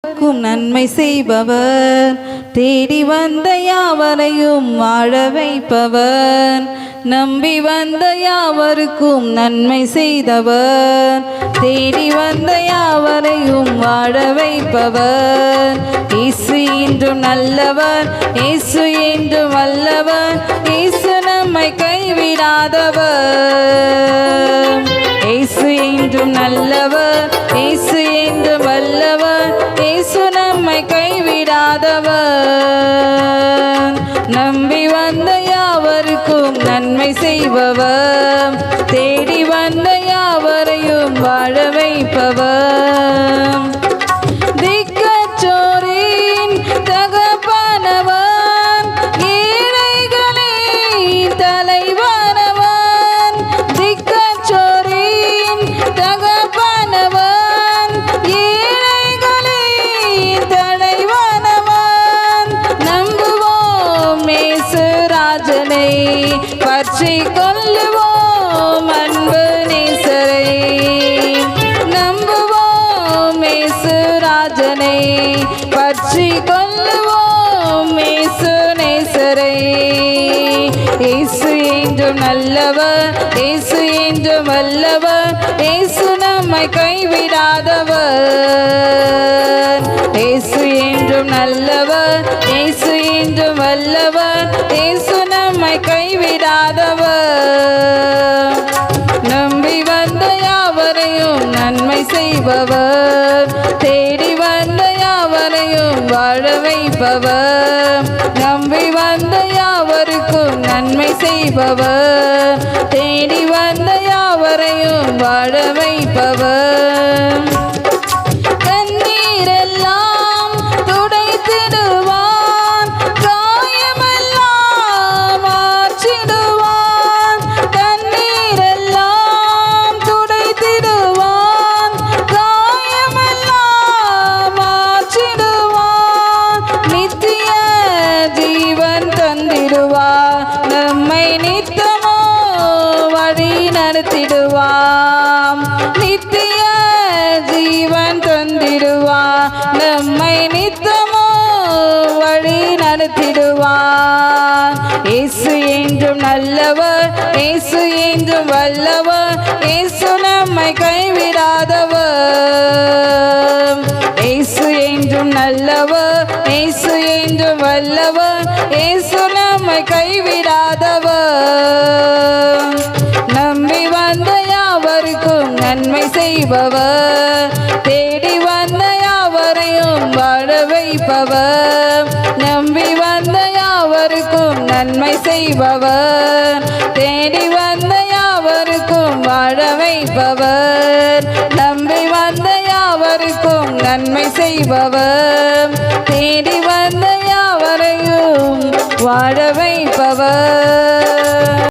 யாவருக்கும் நன்மை செய்பவர், தேடி வந்த யாவரையும் வாழ வைப்பவர், நம்பி வந்த யாவருக்கும் நன்மை செய்தவர், தேடி வந்த யாவரையும் வாழ வைப்பவர். இயேசு என்றும் நல்லவர், இயேசு என்றும் வல்லவர், இயேசு நம்மை கைவிடாதவர். இயேசு என்றும் நல்லவர், இயேசு என்றும் வல்லவர், இயேசு நம்மை கைவிடாதவர். நம்பி வந்த யாவருக்கும் நன்மை செய்பவர், தேடி வந்த யாவரையும் வாழ வைப்பவர். திக்கற்றோரின் தகப்பனவர், ஏழைகளின் தலைவனவர். திக்கற்றோரின் தகப்பனவர், ஏழைகளின் தலைவனவர். நம்புவோம் இயேசு ராஜனை, பற்றி கொள்ளுவோம் அன்பு நேசரை. நம்புவோம் இயேசு ராஜனை, பற்றி கொள்ளுவோம் இயேசு நேசரை. இயேசு என்றும் நல்லவர், இயேசு என்றும் வல்லவர், இயேசு நம்மை கைவிடாதவர். இயேசு என்றும் நல்லவர், இயேசு என்றும் வல்லவர், இயேசு நம்மை கைவிடாதவர். நம்பி வந்த யாவரையும் நன்மை செய்பவர், தேடி வந்த யாவரையும் வாழ வைப்பவர். நம்பி வந்த யாவருக்கும் நன்மை செய்பவர், தேடி வந்த யாவரையும் வாழ வைப்பவர். கண்ணீரெல்லாம் துடைத்திடுவான், காயமெல்லாம் மாற்றிடுவான். கண்ணீரெல்லாம் துடைத்திடுவான், காயமெல்லாம் மாற்றிடுவான். நித்திய ஜீவன் தந்திடுவான், நம்மை நித்தமோ வழி நடத்திடுவான். நித்திய ஜீவன் தந்திடுவான், நம்மை நித்தமோ வழி நடத்திடுவான். இயேசு என்றும் நல்லவர், இயேசு என்றும் வல்லவர், இயேசு நம்மை கைவிடாதவர். இயேசு என்றும் நல்லவர், இயேசு என்றும் வல்லவர், இயேசு நம்மை கைவிடாதவர். நம்பி வந்த யாவருக்கும் நன்மை செய்பவர், தேடி வந்த யாவரையும் வாழ வைப்பவர். நம்பி வந்த யாவருக்கும் நன்மை செய்பவர், தேடி வந்த யாவருக்கும் வாழ வைப்பவர். நம்பி வந்த யாவருக்கும் நன்மை செய்பவர், தேடி வந்த யாவரையும் வாழ வைப்பவர்.